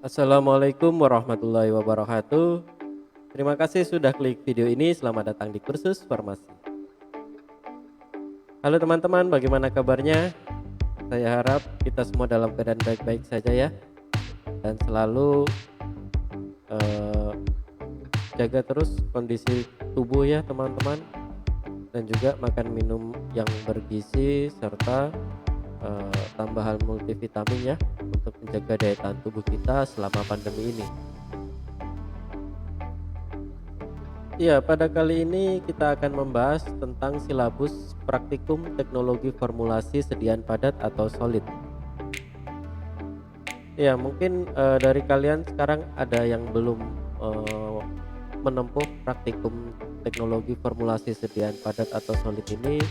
Assalamualaikum warahmatullahi wabarakatuh. Terima kasih sudah klik video ini. Selamat datang di kursus farmasi. Halo teman-teman, bagaimana kabarnya? Saya harap kita semua dalam keadaan baik-baik saja ya, dan selalu eh, jaga terus kondisi tubuh ya teman-teman, dan juga makan minum yang bergizi serta tambahan multivitamin ya untuk menjaga daya tahan tubuh kita selama pandemi ini. Iya, pada kali ini kita akan membahas tentang silabus praktikum teknologi formulasi sediaan padat atau solid. Ya, mungkin dari kalian sekarang ada yang belum eh, menempuh praktikum teknologi formulasi sediaan padat atau solid ini,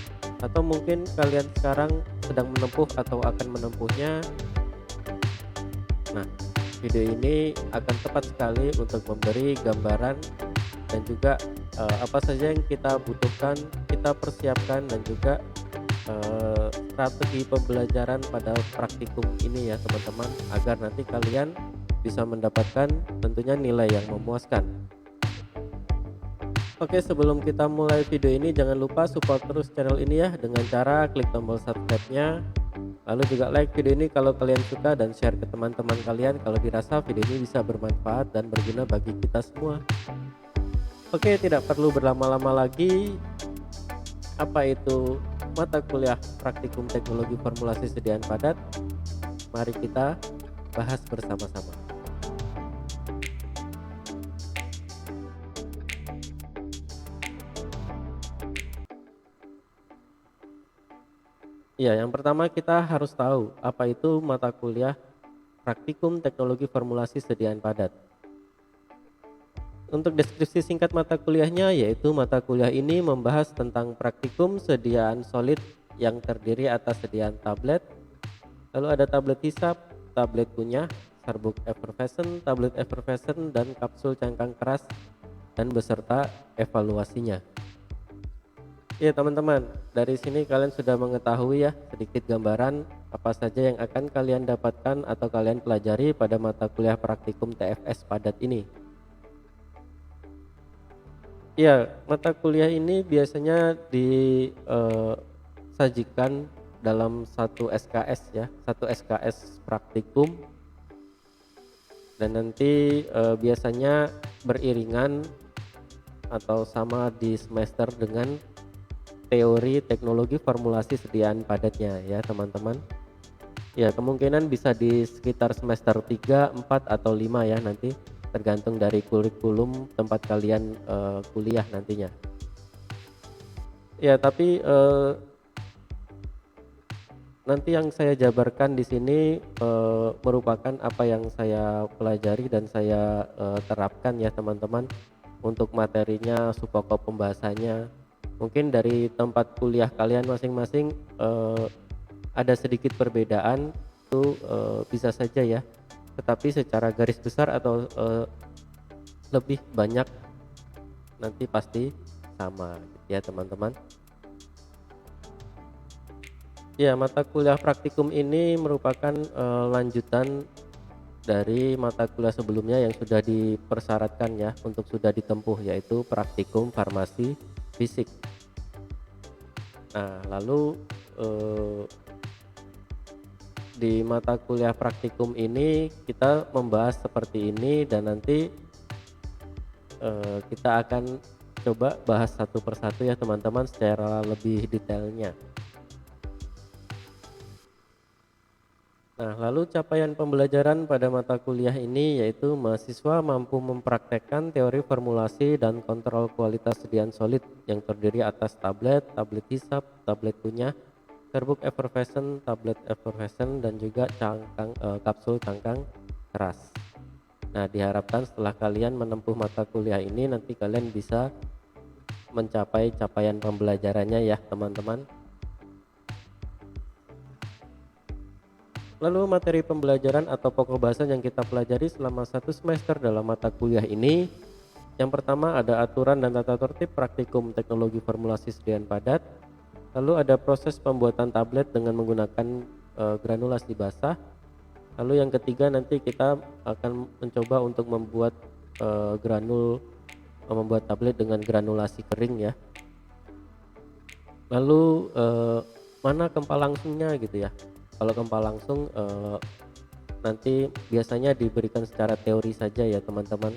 atau mungkin kalian sekarang sedang menempuh atau akan menempuhnya. Nah, video ini akan tepat sekali untuk memberi gambaran dan juga apa saja yang kita butuhkan, kita persiapkan, dan juga strategi pembelajaran pada praktikum ini ya teman-teman, agar nanti kalian bisa mendapatkan tentunya nilai yang memuaskan. Oke, sebelum kita mulai video ini, jangan lupa support terus channel ini ya dengan cara klik tombol subscribe-nya. Lalu juga like video ini kalau kalian suka, dan share ke teman-teman kalian kalau dirasa video ini bisa bermanfaat dan berguna bagi kita semua. Oke, tidak perlu berlama-lama lagi. Apa itu mata kuliah praktikum teknologi formulasi sediaan padat? Mari kita bahas bersama-sama. Ya, yang pertama kita harus tahu apa itu mata kuliah praktikum teknologi formulasi sediaan padat. Untuk deskripsi singkat mata kuliahnya, yaitu mata kuliah ini membahas tentang praktikum sediaan solid yang terdiri atas sediaan tablet, lalu ada tablet hisap, tablet kunyah, serbuk effervescent, tablet effervescent, dan kapsul cangkang keras, dan beserta evaluasinya. Ya teman-teman, dari sini kalian sudah mengetahui ya sedikit gambaran apa saja yang akan kalian dapatkan atau kalian pelajari pada mata kuliah praktikum TFS padat ini. Ya, mata kuliah ini biasanya disajikan dalam satu SKS ya, satu SKS praktikum, dan nanti biasanya beriringan atau sama di semester dengan teori teknologi formulasi sediaan padatnya ya teman-teman. Ya, kemungkinan bisa di sekitar semester 3, 4, atau 5 ya nanti, tergantung dari kurikulum tempat kalian kuliah nantinya. Ya, tapi nanti yang saya jabarkan di sini merupakan apa yang saya pelajari dan saya terapkan ya teman-teman. Untuk materinya, subpokok pembahasannya, mungkin dari tempat kuliah kalian masing-masing ada sedikit perbedaan, itu bisa saja ya, tetapi secara garis besar atau lebih banyak nanti pasti sama ya teman-teman. Ya, mata kuliah praktikum ini merupakan lanjutan dari mata kuliah sebelumnya yang sudah dipersyaratkan ya untuk sudah ditempuh, yaitu praktikum farmasi fisik. Nah, lalu di mata kuliah praktikum ini kita membahas seperti ini, dan nanti kita akan coba bahas satu persatu ya teman-teman secara lebih detailnya. Nah, lalu capaian pembelajaran pada mata kuliah ini yaitu mahasiswa mampu mempraktekkan teori formulasi dan kontrol kualitas sediaan solid yang terdiri atas tablet, tablet hisap, tablet kunyah, serbuk effervescent, tablet effervescent, dan juga kapsul cangkang keras. Nah, diharapkan setelah kalian menempuh mata kuliah ini nanti kalian bisa mencapai capaian pembelajarannya ya teman-teman. Lalu materi pembelajaran atau pokok bahasan yang kita pelajari selama satu semester dalam mata kuliah ini, yang pertama ada aturan dan tata tertib praktikum teknologi formulasi sediaan padat. Lalu ada proses pembuatan tablet dengan menggunakan granulasi basah. Lalu yang ketiga nanti kita akan mencoba untuk membuat membuat tablet dengan granulasi kering ya. Lalu mana kempal langsungnya gitu ya. Kalau kempal langsung nanti biasanya diberikan secara teori saja ya teman-teman,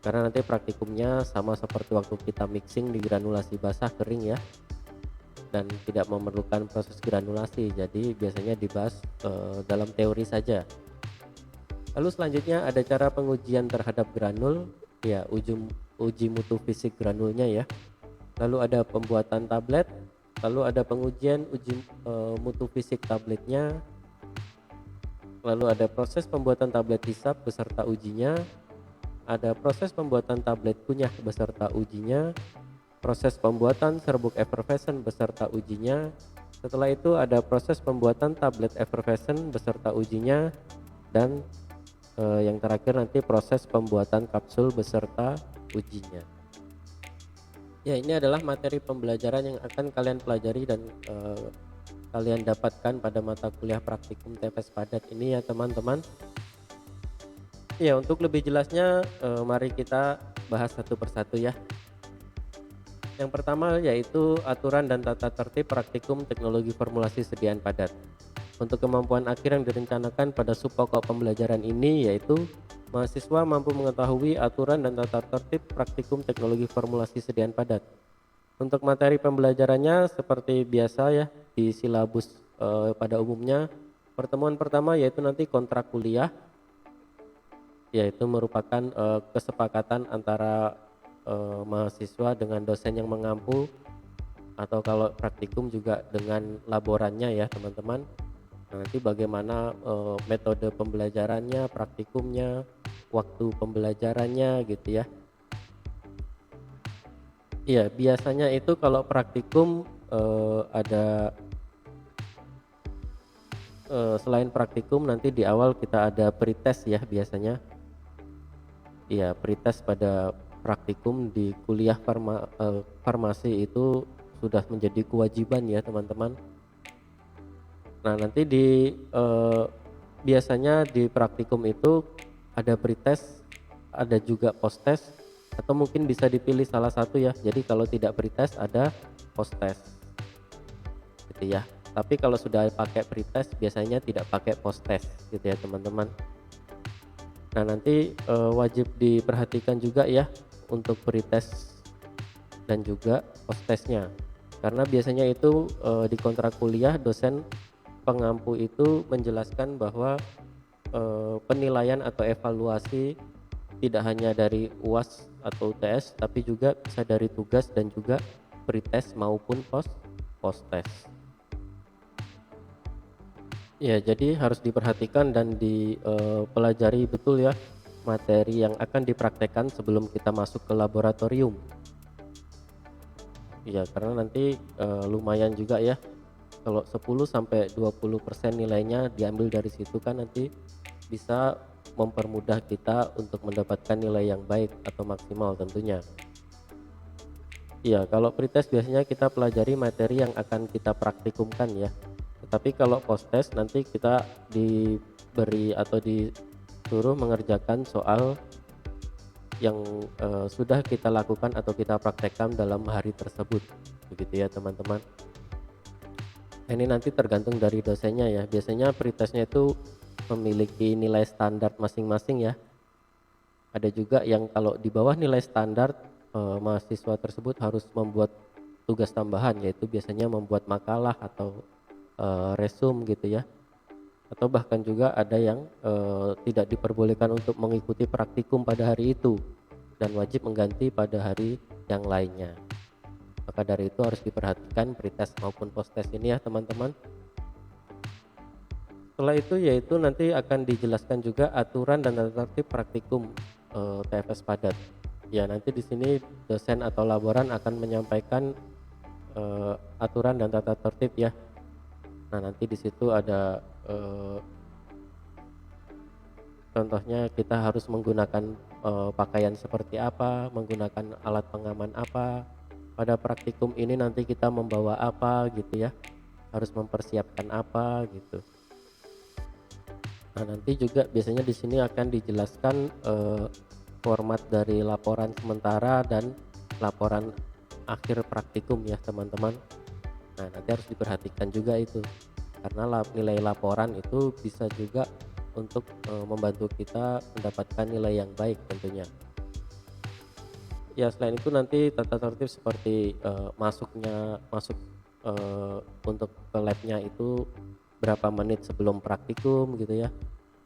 karena nanti praktikumnya sama seperti waktu kita mixing di granulasi basah kering ya, dan tidak memerlukan proses granulasi, jadi biasanya dibahas dalam teori saja. Lalu selanjutnya ada cara pengujian terhadap granul ya, uji mutu fisik granulnya ya. Lalu ada pembuatan tablet, lalu ada pengujian uji mutu fisik tabletnya, lalu ada proses pembuatan tablet hisap beserta ujinya, ada proses pembuatan tablet kunyah beserta ujinya, proses pembuatan serbuk effervescent beserta ujinya. Setelah itu ada proses pembuatan tablet effervescent beserta ujinya, dan yang terakhir nanti proses pembuatan kapsul beserta ujinya. Ya, ini adalah materi pembelajaran yang akan kalian pelajari dan kalian dapatkan pada mata kuliah praktikum TPS Padat ini ya teman-teman. Ya, untuk lebih jelasnya mari kita bahas satu persatu ya. Yang pertama yaitu aturan dan tata tertib praktikum teknologi formulasi sediaan padat. Untuk kemampuan akhir yang direncanakan pada subpokok pembelajaran ini yaitu mahasiswa mampu mengetahui aturan dan tata tertib praktikum teknologi formulasi sediaan padat. Untuk materi pembelajarannya seperti biasa ya di silabus pada umumnya. Pertemuan pertama yaitu nanti kontrak kuliah, yaitu merupakan kesepakatan antara mahasiswa dengan dosen yang mengampu, atau kalau praktikum juga dengan laborannya ya teman-teman. Nah, nanti bagaimana metode pembelajarannya, praktikumnya, waktu pembelajarannya gitu ya. Iya, biasanya itu kalau praktikum ada selain praktikum nanti di awal kita ada pretest ya biasanya. Iya, pretest pada praktikum di kuliah farmasi itu sudah menjadi kewajiban ya teman-teman. Nah, nanti biasanya di praktikum itu ada pretest, ada juga posttest, atau mungkin bisa dipilih salah satu ya. Jadi kalau tidak pretest ada posttest gitu ya. Tapi kalau sudah pakai pretest biasanya tidak pakai posttest gitu ya teman-teman. Nah, nanti wajib diperhatikan juga ya untuk pretest dan juga posttestnya, karena biasanya itu di kontrak kuliah dosen pengampu itu menjelaskan bahwa penilaian atau evaluasi tidak hanya dari UAS atau UTS, tapi juga bisa dari tugas dan juga pretest maupun posttest. Ya, jadi harus diperhatikan dan dipelajari betul ya materi yang akan dipraktekkan sebelum kita masuk ke laboratorium. Ya, karena nanti lumayan juga ya. Kalau 10-20% nilainya diambil dari situ kan nanti bisa mempermudah kita untuk mendapatkan nilai yang baik atau maksimal tentunya. Ya, kalau pretest biasanya kita pelajari materi yang akan kita praktikumkan ya. Tetapi kalau posttest nanti kita diberi atau disuruh mengerjakan soal yang sudah kita lakukan atau kita praktekkan dalam hari tersebut. Begitu ya teman-teman. Ini nanti tergantung dari dosennya ya. Biasanya pretestnya itu memiliki nilai standar masing-masing ya. Ada juga yang kalau di bawah nilai standar mahasiswa tersebut harus membuat tugas tambahan, yaitu biasanya membuat makalah atau resume gitu ya. Atau bahkan juga ada yang tidak diperbolehkan untuk mengikuti praktikum pada hari itu dan wajib mengganti pada hari yang lainnya. Maka dari itu harus diperhatikan pretest maupun posttest ini ya teman-teman. Setelah itu yaitu nanti akan dijelaskan juga aturan dan tata tertib praktikum TFS padat. Ya, nanti di sini dosen atau laboran akan menyampaikan aturan dan tata tertib ya. Nah, nanti di situ ada contohnya kita harus menggunakan pakaian seperti apa, menggunakan alat pengaman apa. Pada praktikum ini nanti kita membawa apa gitu ya. Harus mempersiapkan apa gitu. Nah, nanti juga biasanya di sini akan dijelaskan format dari laporan sementara dan laporan akhir praktikum ya teman-teman. Nah, nanti harus diperhatikan juga itu, karena nilai laporan itu bisa juga untuk membantu kita mendapatkan nilai yang baik tentunya. Ya, selain itu nanti tata tertib seperti masuk untuk ke labnya itu berapa menit sebelum praktikum gitu ya.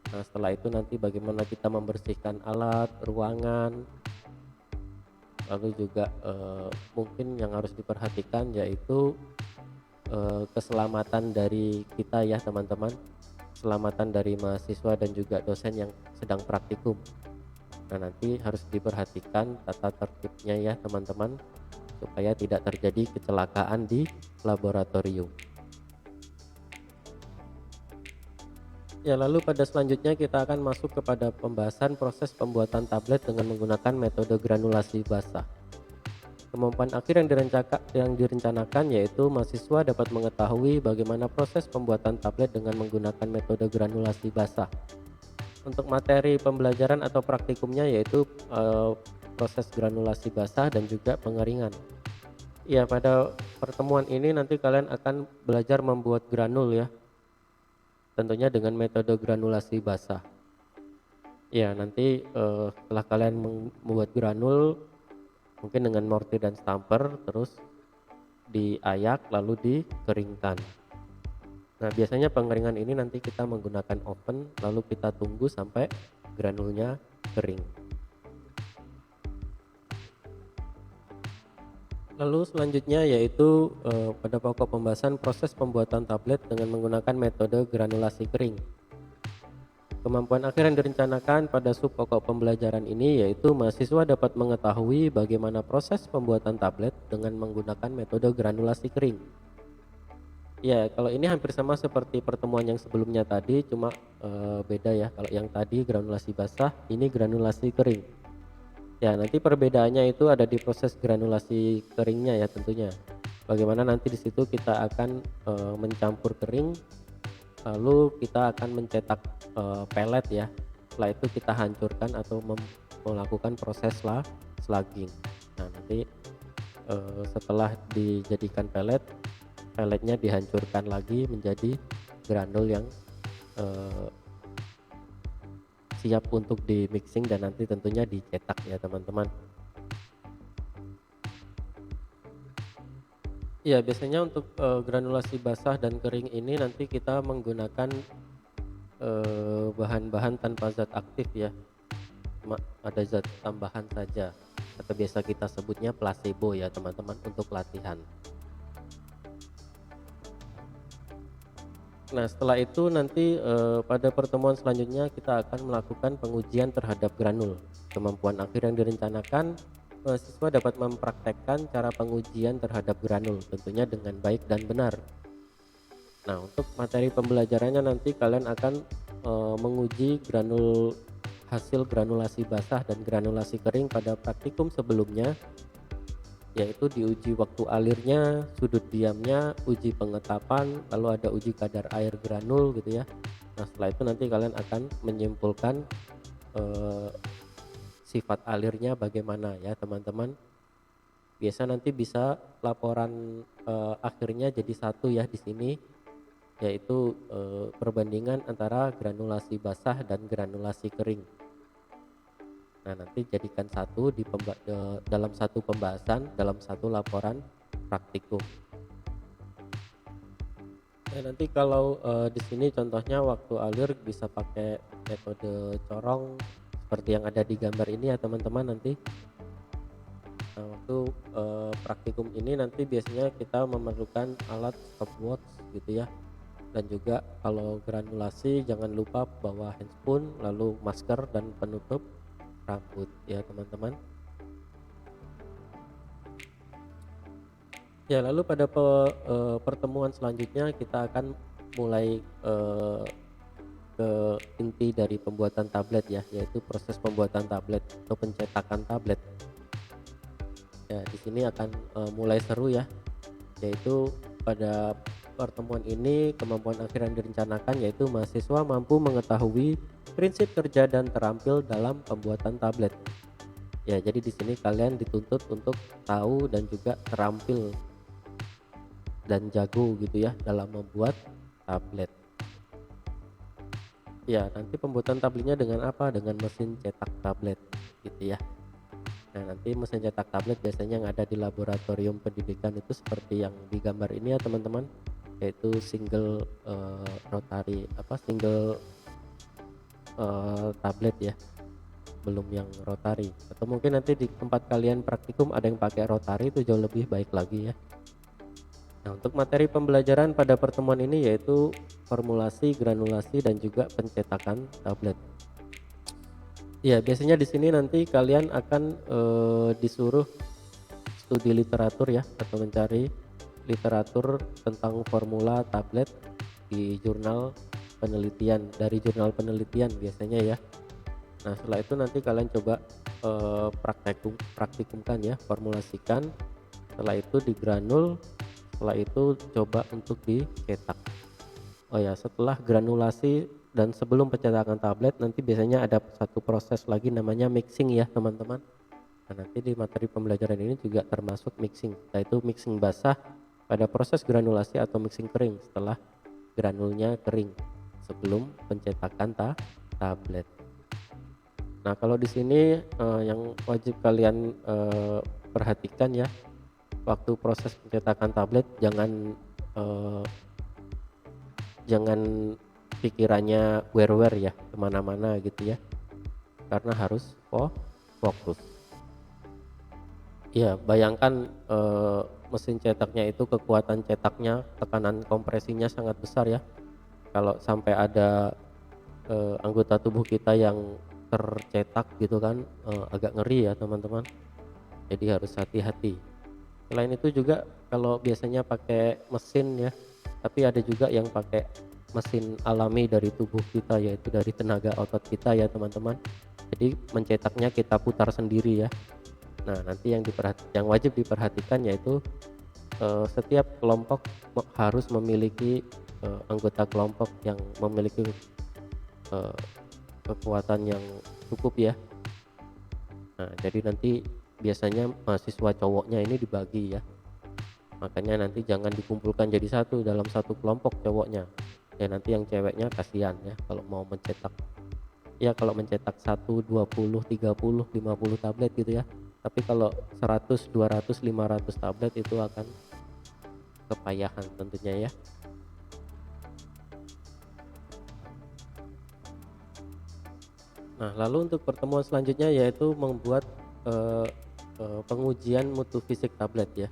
Nah, setelah itu nanti bagaimana kita membersihkan alat, ruangan, lalu juga mungkin yang harus diperhatikan yaitu keselamatan dari kita ya teman-teman, keselamatan dari mahasiswa dan juga dosen yang sedang praktikum. Nah, nanti harus diperhatikan tata tertibnya ya teman-teman, supaya tidak terjadi kecelakaan di laboratorium. Ya, lalu pada selanjutnya kita akan masuk kepada pembahasan proses pembuatan tablet dengan menggunakan metode granulasi basah. Kemampuan akhir yang direncanakan yaitu mahasiswa dapat mengetahui bagaimana proses pembuatan tablet dengan menggunakan metode granulasi basah. Untuk materi pembelajaran atau praktikumnya yaitu proses granulasi basah dan juga pengeringan. Ya, pada pertemuan ini nanti kalian akan belajar membuat granul ya, tentunya dengan metode granulasi basah. Ya, nanti setelah kalian membuat granul mungkin dengan mortir dan stamper, terus diayak lalu dikeringkan. Nah, biasanya pengeringan ini nanti kita menggunakan oven, lalu kita tunggu sampai granulnya kering. Lalu selanjutnya yaitu pada pokok pembahasan proses pembuatan tablet dengan menggunakan metode granulasi kering. Kemampuan akhir yang direncanakan pada sub pokok pembelajaran ini yaitu mahasiswa dapat mengetahui bagaimana proses pembuatan tablet dengan menggunakan metode granulasi kering. Ya, kalau ini hampir sama seperti pertemuan yang sebelumnya tadi, cuma beda ya. Kalau yang tadi granulasi basah, ini granulasi kering. Ya, nanti perbedaannya itu ada di proses granulasi keringnya ya tentunya. Bagaimana nanti di situ kita akan mencampur kering, lalu kita akan mencetak pelet ya. Setelah itu kita hancurkan atau melakukan proses slugging. Nah, nanti setelah dijadikan peletnya dihancurkan lagi menjadi granul yang siap untuk di mixing dan nanti tentunya dicetak ya teman-teman. Ya, biasanya untuk granulasi basah dan kering ini nanti kita menggunakan bahan-bahan tanpa zat aktif ya, cuma ada zat tambahan saja atau biasa kita sebutnya placebo ya teman-teman untuk latihan. Nah, setelah itu nanti pada pertemuan selanjutnya kita akan melakukan pengujian terhadap granul. Kemampuan akhir yang direncanakan, mahasiswa dapat mempraktekkan cara pengujian terhadap granul tentunya dengan baik dan benar. Nah, untuk materi pembelajarannya nanti kalian akan menguji hasil granulasi basah dan granulasi kering pada praktikum sebelumnya, yaitu diuji waktu alirnya, sudut diamnya, uji pengetapan, lalu ada uji kadar air granul gitu ya. Nah, setelah itu nanti kalian akan menyimpulkan sifat alirnya bagaimana ya teman-teman. Biasa nanti bisa laporan akhirnya jadi satu ya di sini, yaitu perbandingan antara granulasi basah dan granulasi kering. Nah, nanti jadikan satu dalam satu pembahasan, dalam satu laporan praktikum. Nah, nanti kalau di sini contohnya waktu alir bisa pakai metode corong seperti yang ada di gambar ini ya teman-teman nanti. Nah, waktu praktikum ini nanti biasanya kita memerlukan alat stopwatch gitu ya. Dan juga kalau granulasi jangan lupa bawa handspoon, lalu masker dan penutup rambut ya teman-teman. Ya, lalu pada pertemuan selanjutnya kita akan mulai ke inti dari pembuatan tablet ya, yaitu proses pembuatan tablet atau pencetakan tablet. Ya, di sini akan mulai seru ya, yaitu pada pertemuan ini kemampuan akhir yang direncanakan yaitu mahasiswa mampu mengetahui prinsip kerja dan terampil dalam pembuatan tablet. Ya, jadi di sini kalian dituntut untuk tahu dan juga terampil dan jago gitu ya dalam membuat tablet. Ya, nanti pembuatan tabletnya dengan apa? Dengan mesin cetak tablet gitu ya. Nah, nanti mesin cetak tablet biasanya yang ada di laboratorium pendidikan itu seperti yang di gambar ini ya teman-teman, yaitu single single tablet ya, belum yang rotary. Atau mungkin nanti di tempat kalian praktikum ada yang pakai rotary, itu jauh lebih baik lagi ya. Nah, untuk materi pembelajaran pada pertemuan ini yaitu formulasi, granulasi, dan juga pencetakan tablet. Ya, biasanya di sini nanti kalian akan disuruh studi literatur ya, atau mencari literatur tentang formula tablet di jurnal penelitian, dari jurnal penelitian biasanya ya. Nah, setelah itu nanti kalian coba praktikumkan ya, formulasikan. Setelah itu digranul, setelah itu coba untuk dicetak. Oh ya, setelah granulasi dan sebelum pencetakan tablet nanti biasanya ada satu proses lagi namanya mixing ya teman-teman. Nah, nanti di materi pembelajaran ini juga termasuk mixing, yaitu mixing basah pada proses granulasi atau mixing kering setelah granulnya kering sebelum pencetakan tablet. Nah, kalau di sini yang wajib kalian perhatikan ya, waktu proses pencetakan tablet jangan pikirannya wer-wer ya kemana-mana gitu ya, karena harus fokus. Ya, bayangkan mesin cetaknya itu kekuatan cetaknya, tekanan kompresinya sangat besar ya. Kalau sampai ada anggota tubuh kita yang tercetak gitu kan, agak ngeri ya teman-teman. Jadi harus hati-hati. Selain itu juga kalau biasanya pakai mesin ya, tapi ada juga yang pakai mesin alami dari tubuh kita, yaitu dari tenaga otot kita ya teman-teman. Jadi mencetaknya kita putar sendiri ya. Nah, nanti yang wajib diperhatikan yaitu setiap kelompok harus memiliki anggota kelompok yang memiliki kekuatan yang cukup ya. Nah, jadi nanti biasanya mahasiswa cowoknya ini dibagi ya, makanya nanti jangan dikumpulkan jadi satu dalam satu kelompok cowoknya ya, nanti yang ceweknya kasihan ya kalau mau mencetak ya, kalau mencetak 1, 20, 30, 50 tablet gitu ya. Tapi kalau 100, 200, 500 tablet itu akan kepayahan tentunya ya. Nah, lalu untuk pertemuan selanjutnya yaitu membuat pengujian mutu fisik tablet ya.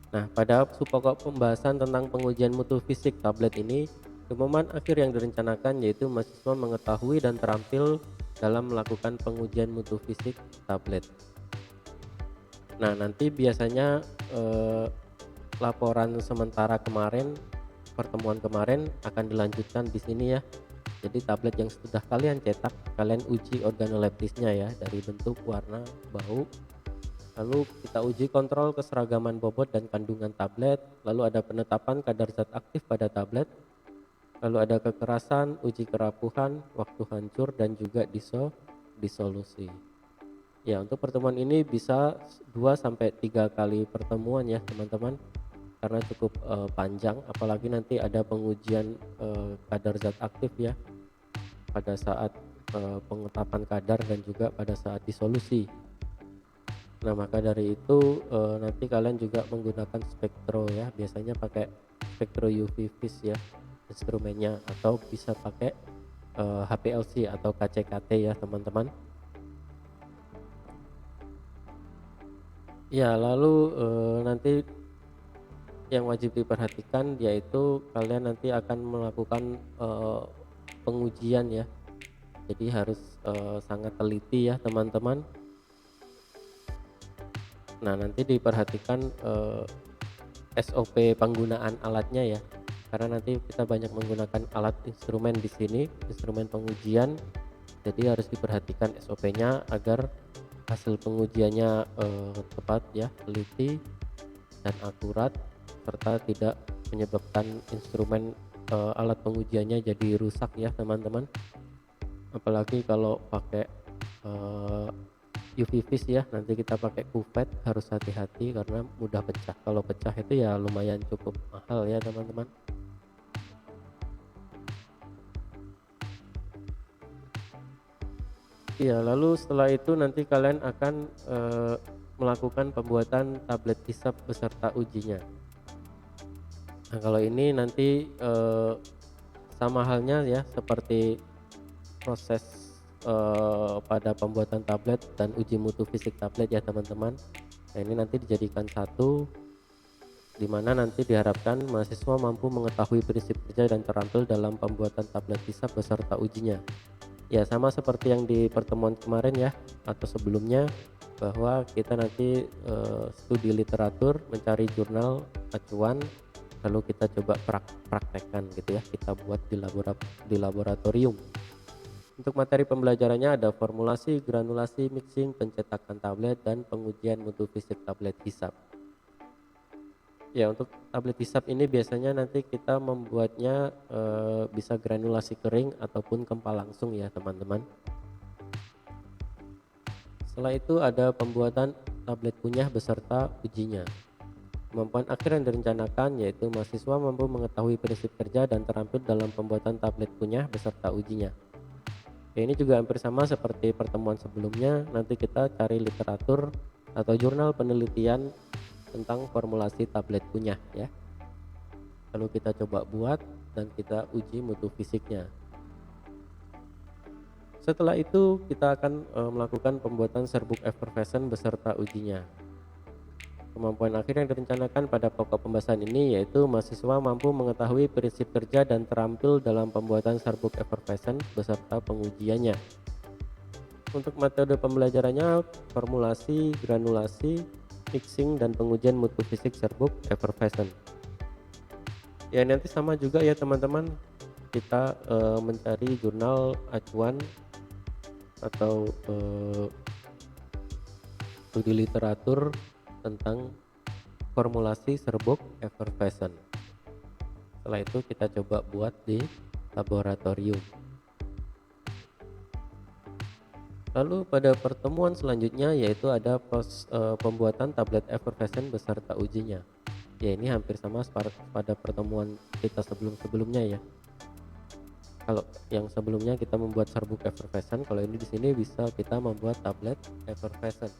Nah, pada subpokok pembahasan tentang pengujian mutu fisik tablet ini, kemampuan akhir yang direncanakan yaitu mahasiswa mengetahui dan terampil dalam melakukan pengujian mutu fisik tablet. Nah, nanti biasanya laporan sementara kemarin, pertemuan kemarin akan dilanjutkan di sini ya. Jadi tablet yang sudah kalian cetak, kalian uji organoleptisnya ya, dari bentuk, warna, bau. Lalu kita uji kontrol keseragaman bobot dan kandungan tablet. Lalu ada penetapan kadar zat aktif pada tablet. Lalu ada kekerasan, uji kerapuhan, waktu hancur, dan juga disolusi. Ya, untuk pertemuan ini bisa 2-3 kali pertemuan ya teman-teman, karena cukup panjang, apalagi nanti ada pengujian kadar zat aktif ya pada saat penetapan kadar dan juga pada saat disolusi. Nah, maka dari itu nanti kalian juga menggunakan spektro ya, biasanya pakai spektro UV vis ya instrumennya, atau bisa pakai HPLC atau KCKT ya teman-teman. Ya, lalu nanti yang wajib diperhatikan yaitu kalian nanti akan melakukan pengujian ya, jadi harus sangat teliti ya teman-teman. Nah, nanti diperhatikan SOP penggunaan alatnya ya, karena nanti kita banyak menggunakan alat instrumen di sini, instrumen pengujian. Jadi harus diperhatikan SOP-nya agar hasil pengujiannya tepat ya, teliti dan akurat, serta tidak menyebabkan instrumen alat pengujiannya jadi rusak ya teman-teman. Apalagi kalau pakai UV vis ya, nanti kita pakai kuvet harus hati-hati karena mudah pecah. Kalau pecah itu ya lumayan cukup mahal ya teman-teman. Iya, lalu setelah itu nanti kalian akan melakukan pembuatan tablet hisap beserta ujinya. Nah, kalau ini nanti sama halnya ya seperti proses pada pembuatan tablet dan uji mutu fisik tablet ya teman-teman. Nah, ini nanti dijadikan satu, di mana nanti diharapkan mahasiswa mampu mengetahui prinsip kerja dan terampil dalam pembuatan tablet hisap beserta ujinya. Ya, sama seperti yang di pertemuan kemarin ya atau sebelumnya, bahwa kita nanti studi literatur, mencari jurnal acuan, lalu kita coba praktekkan gitu ya, kita buat di laboratorium. Untuk materi pembelajarannya ada formulasi, granulasi, mixing, pencetakan tablet, dan pengujian mutu fisik tablet hisap. Ya, untuk tablet hisap ini biasanya nanti kita membuatnya bisa granulasi kering ataupun kempal langsung ya teman-teman. Setelah itu ada pembuatan tablet kunyah beserta ujinya. Kemampuan akhir yang direncanakan yaitu mahasiswa mampu mengetahui prinsip kerja dan terampil dalam pembuatan tablet kunyah beserta ujinya. Ya, ini juga hampir sama seperti pertemuan sebelumnya, nanti kita cari literatur atau jurnal penelitian tentang formulasi tablet kunyah ya. Lalu kita coba buat dan kita uji mutu fisiknya. Setelah itu kita akan melakukan pembuatan serbuk effervescent beserta ujinya. Kemampuan akhir yang direncanakan pada pokok pembahasan ini yaitu mahasiswa mampu mengetahui prinsip kerja dan terampil dalam pembuatan serbuk effervescent beserta pengujiannya. Untuk metode pembelajarannya formulasi, granulasi, mixing, dan pengujian mutu fisik serbuk effervescent. Ya, nanti sama juga ya teman-teman, kita mencari jurnal acuan atau studi literatur tentang formulasi serbuk effervescent. Setelah itu kita coba buat di laboratorium. Lalu pada pertemuan selanjutnya yaitu ada pembuatan tablet effervescent beserta ujinya. Ya, ini hampir sama pada pertemuan kita sebelumnya ya. Kalau yang sebelumnya kita membuat serbuk effervescent, kalau ini di sini bisa kita membuat tablet effervescent.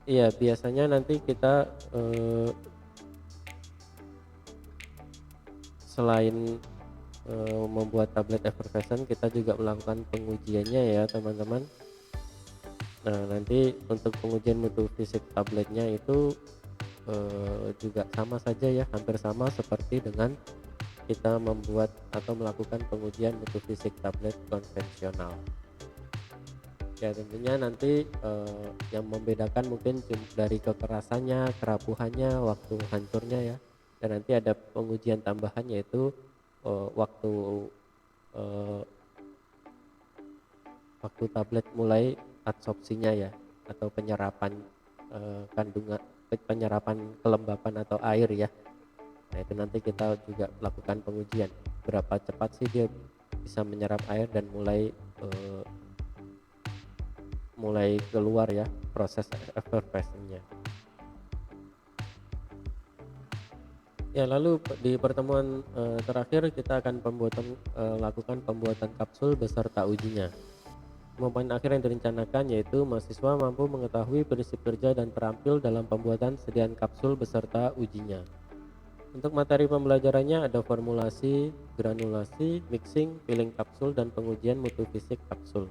Iya, biasanya nanti kita selain membuat tablet effervescent, kita juga melakukan pengujiannya ya teman-teman. Nah, nanti untuk pengujian mutu fisik tabletnya itu juga sama saja ya, hampir sama seperti dengan kita membuat atau melakukan pengujian mutu fisik tablet konvensional. Ya, tentunya nanti yang membedakan mungkin dari kekerasannya, kerapuhannya, waktu hancurnya ya. Dan nanti ada pengujian tambahan yaitu waktu tablet mulai adsorpsinya ya, atau penyerapan kandungan, penyerapan kelembapan atau air ya. Nah, itu nanti kita juga lakukan pengujian berapa cepat sih dia bisa menyerap air dan mulai keluar ya proses effervescence-nya. Ya, lalu di pertemuan terakhir kita akan lakukan pembuatan kapsul beserta ujinya. Kemampuan akhir yang direncanakan yaitu mahasiswa mampu mengetahui prinsip kerja dan terampil dalam pembuatan sediaan kapsul beserta ujinya. Untuk materi pembelajarannya ada formulasi, granulasi, mixing, filling kapsul, dan pengujian mutu fisik kapsul.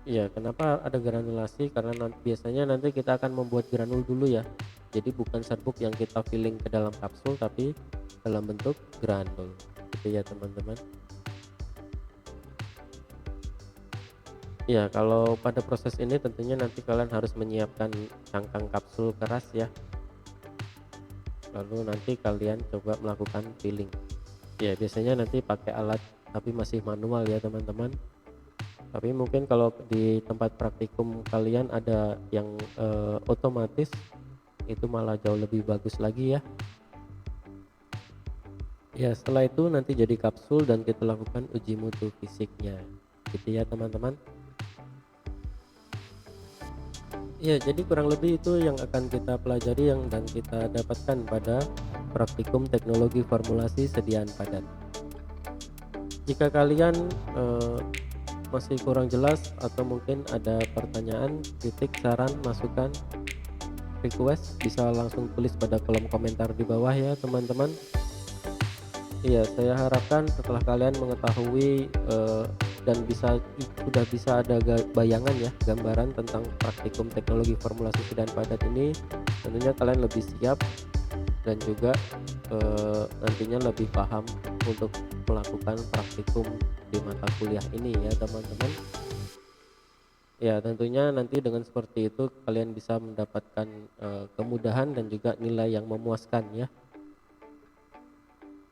Iya, kenapa ada granulasi? Karena biasanya nanti kita akan membuat granul dulu ya. Jadi bukan serbuk yang kita filling ke dalam kapsul, tapi dalam bentuk granul gitu ya teman-teman. Ya, kalau pada proses ini tentunya nanti kalian harus menyiapkan cangkang kapsul keras ya. Lalu nanti kalian coba melakukan filling. Ya, biasanya nanti pakai alat tapi masih manual ya teman-teman. Tapi mungkin kalau di tempat praktikum kalian ada yang otomatis, itu malah jauh lebih bagus lagi ya. Ya, setelah itu nanti jadi kapsul dan kita lakukan uji mutu fisiknya gitu ya teman-teman. Ya, jadi kurang lebih itu yang akan kita pelajari dan kita dapatkan pada praktikum teknologi formulasi sediaan padat. Jika kalian masih kurang jelas atau mungkin ada pertanyaan, kritik, saran, masukan, request, bisa langsung tulis pada kolom komentar di bawah ya teman-teman. Iya, saya harapkan setelah kalian mengetahui dan sudah bisa ada bayangan ya, gambaran tentang praktikum teknologi formulasi sediaan padat ini, tentunya kalian lebih siap dan juga nantinya lebih paham untuk melakukan praktikum di mata kuliah ini ya teman-teman. Ya, tentunya nanti dengan seperti itu kalian bisa mendapatkan kemudahan dan juga nilai yang memuaskan ya.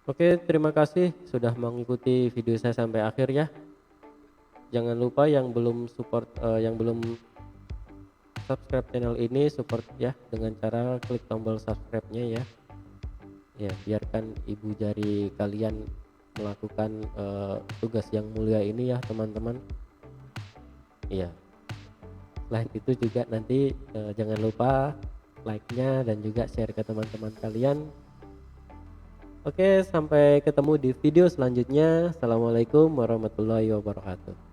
Oke, terima kasih sudah mengikuti video saya sampai akhir ya. Jangan lupa yang belum subscribe channel ini, support ya dengan cara klik tombol subscribe-nya ya. Ya, biarkan ibu jari kalian melakukan tugas yang mulia ini ya teman-teman. Iya. Selain itu juga nanti jangan lupa like-nya dan juga share ke teman-teman kalian. Oke, sampai ketemu di video selanjutnya. Assalamualaikum warahmatullahi wabarakatuh.